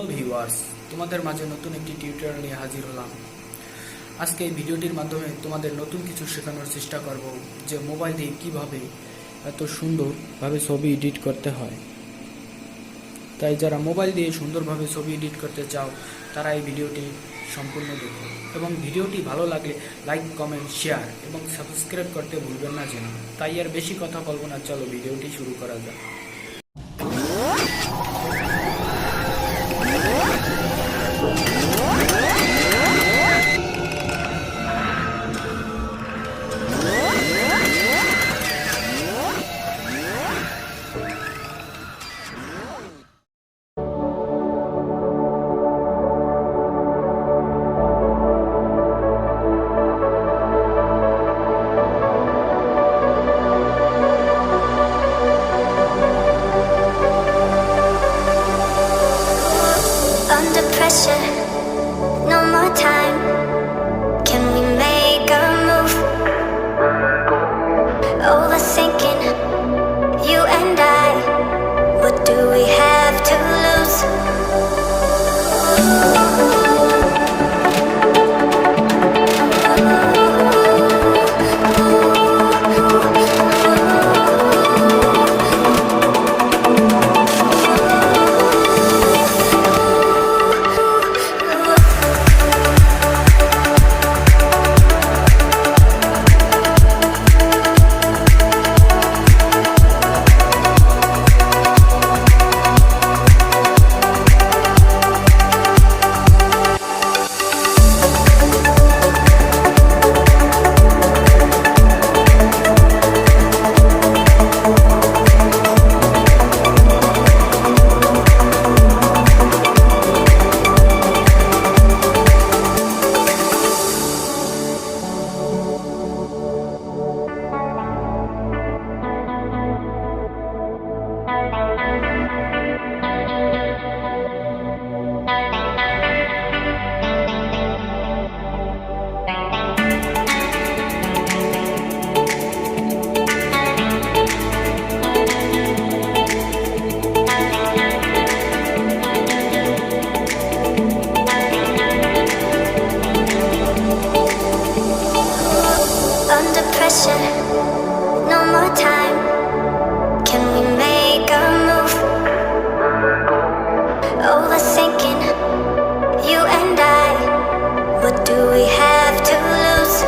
Hello viewers, তোমাদের মাঝে নতুন একটি টিউটোরিয়াল নিয়ে হাজির হলাম। আজকে এই ভিডিওটির মাধ্যমে তোমাদের নতুন কিছু শেখানোর চেষ্টা করব যে মোবাইল দিয়ে কিভাবে এত সুন্দরভাবে ছবি এডিট করতে হয়। তাই যারা মোবাইল দিয়ে সুন্দরভাবে ছবি এডিট করতে চাও তারা এই ভিডিওটি সম্পূর্ণ দেখো এবং ভিডিওটি ভালো লাগলে লাইক, কমেন্ট, শেয়ার এবং সাবস্ক্রাইব করতে ভুলবেন না যেন। তাই আর বেশি কথা বলবো না, চলো ভিডিওটি শুরু করা যাক। Under pressure, no more time. Can we make a move? Overthinking, you and I. What do we have to lose? Under pressure, no more time. Can we make a move? Overthinking, you and I. What do we have to lose?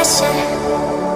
pressure.